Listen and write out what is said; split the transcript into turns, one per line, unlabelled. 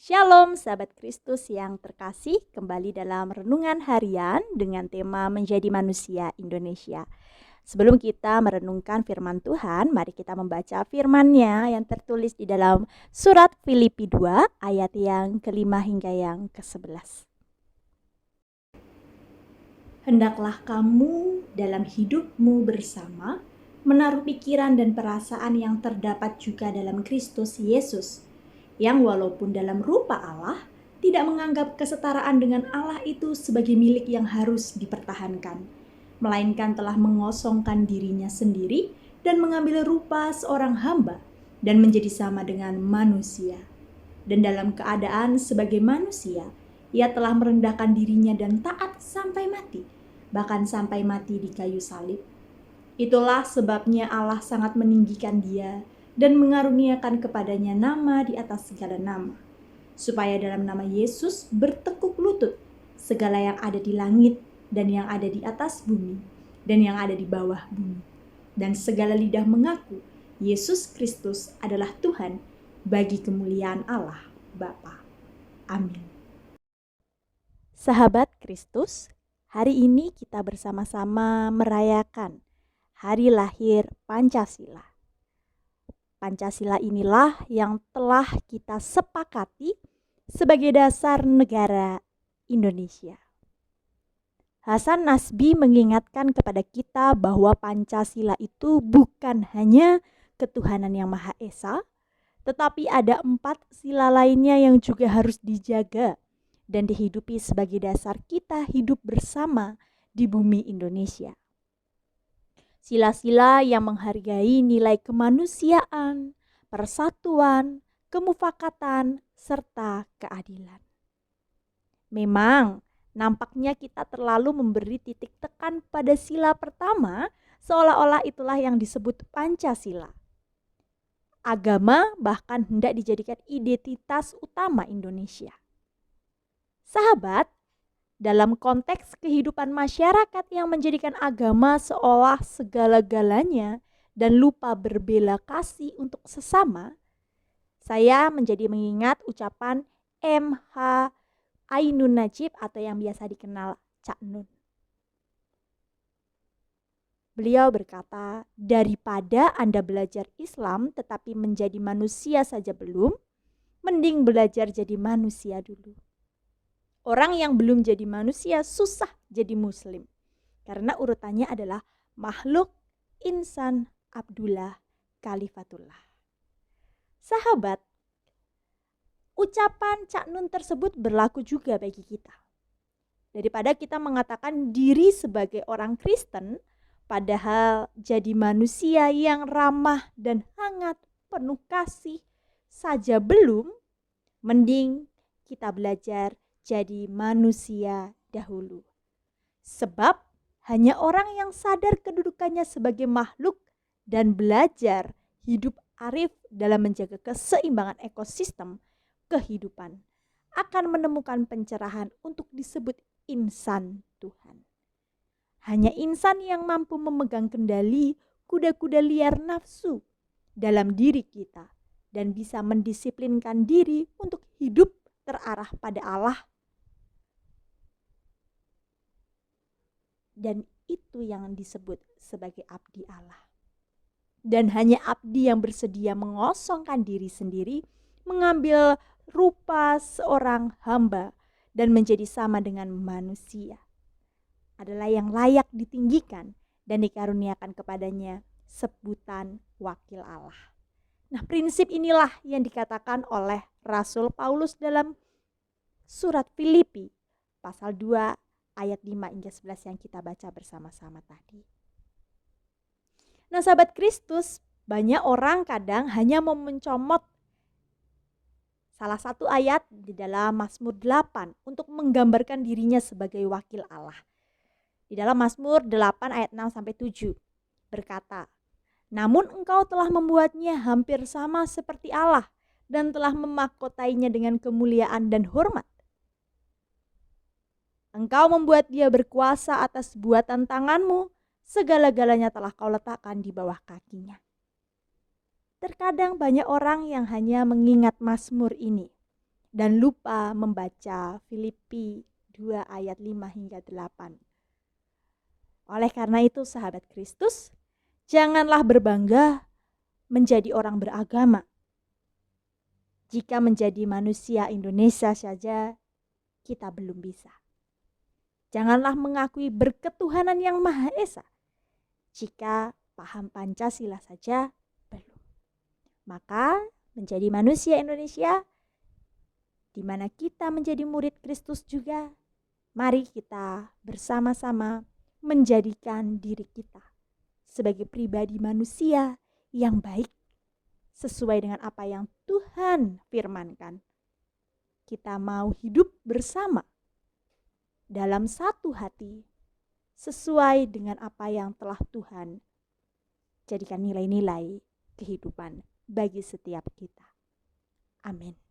Shalom sahabat Kristus yang terkasih, kembali dalam renungan harian dengan tema menjadi manusia Indonesia. Sebelum kita merenungkan firman Tuhan, mari kita membaca firman-Nya yang tertulis di dalam surat Filipi 2 ayat yang ke-5 hingga yang ke-11. Hendaklah kamu dalam hidupmu bersama menaruh pikiran dan perasaan yang terdapat juga dalam Kristus Yesus, yang walaupun dalam rupa Allah, tidak menganggap kesetaraan dengan Allah itu sebagai milik yang harus dipertahankan, melainkan telah mengosongkan dirinya sendiri dan mengambil rupa seorang hamba dan menjadi sama dengan manusia. Dan dalam keadaan sebagai manusia, ia telah merendahkan dirinya dan taat sampai mati, bahkan sampai mati di kayu salib. Itulah sebabnya Allah sangat meninggikan dia dan mengaruniakan kepadanya nama di atas segala nama, supaya dalam nama Yesus bertekuk lutut segala yang ada di langit dan yang ada di atas bumi dan yang ada di bawah bumi, dan segala lidah mengaku Yesus Kristus adalah Tuhan, bagi kemuliaan Allah Bapa. Amin. Sahabat Kristus, hari ini kita bersama-sama merayakan hari lahir Pancasila. Pancasila inilah yang telah kita sepakati sebagai dasar negara Indonesia. Hasan Nasbi mengingatkan kepada kita bahwa Pancasila itu bukan hanya ketuhanan yang Maha Esa, tetapi ada 4 sila lainnya yang juga harus dijaga dan dihidupi sebagai dasar kita hidup bersama di bumi Indonesia. Sila-sila yang menghargai nilai kemanusiaan, persatuan, kemufakatan, serta keadilan. Memang, nampaknya kita terlalu memberi titik tekan pada sila pertama, seolah-olah itulah yang disebut Pancasila. Agama bahkan hendak dijadikan identitas utama Indonesia. Sahabat, dalam konteks kehidupan masyarakat yang menjadikan agama seolah segala-galanya dan lupa berbela kasih untuk sesama, saya menjadi mengingat ucapan M.H. Ainun Nadjib atau yang biasa dikenal Cak Nun. Beliau berkata, daripada Anda belajar Islam tetapi menjadi manusia saja belum, mending belajar jadi manusia dulu. Orang yang belum jadi manusia susah jadi muslim. Karena urutannya adalah makhluk, insan, Abdullah, Khalifatullah. Sahabat, ucapan Cak Nun tersebut berlaku juga bagi kita. Daripada kita mengatakan diri sebagai orang Kristen, padahal jadi manusia yang ramah dan hangat, penuh kasih saja belum, mending kita belajar jadi manusia dahulu. Sebab hanya orang yang sadar kedudukannya sebagai makhluk dan belajar hidup arif dalam menjaga keseimbangan ekosistem kehidupan akan menemukan pencerahan untuk disebut insan Tuhan. Hanya insan yang mampu memegang kendali kuda-kuda liar nafsu dalam diri kita dan bisa mendisiplinkan diri untuk hidup terarah pada Allah. Dan itu yang disebut sebagai abdi Allah. Dan hanya abdi yang bersedia mengosongkan diri sendiri, mengambil rupa seorang hamba dan menjadi sama dengan manusia, adalah yang layak ditinggikan dan dikaruniakan kepadanya sebutan wakil Allah. Nah, prinsip inilah yang dikatakan oleh Rasul Paulus dalam surat Filipi pasal 2 ayat 5 hingga 11 yang kita baca bersama-sama tadi. Nah, sahabat Kristus, banyak orang kadang hanya mau mencomot salah satu ayat di dalam Mazmur 8 untuk menggambarkan dirinya sebagai wakil Allah. Di dalam Mazmur 8 ayat 6 sampai 7 berkata, "Namun engkau telah membuatnya hampir sama seperti Allah dan telah memahkotainya dengan kemuliaan dan hormat. Engkau membuat dia berkuasa atas buatan tanganmu, segala-galanya telah kau letakkan di bawah kakinya." Terkadang banyak orang yang hanya mengingat Mazmur ini, dan lupa membaca Filipi 2 ayat 5 hingga 8. Oleh karena itu sahabat Kristus, janganlah berbangga menjadi orang beragama. Jika menjadi manusia Indonesia saja, kita belum bisa. Janganlah mengakui berketuhanan yang Maha Esa, jika paham Pancasila saja belum. Maka menjadi manusia Indonesia, di mana kita menjadi murid Kristus juga, mari kita bersama-sama menjadikan diri kita sebagai pribadi manusia yang baik, sesuai dengan apa yang Tuhan firmankan. Kita mau hidup bersama dalam satu hati, sesuai dengan apa yang telah Tuhan jadikan nilai-nilai kehidupan bagi setiap kita. Amin.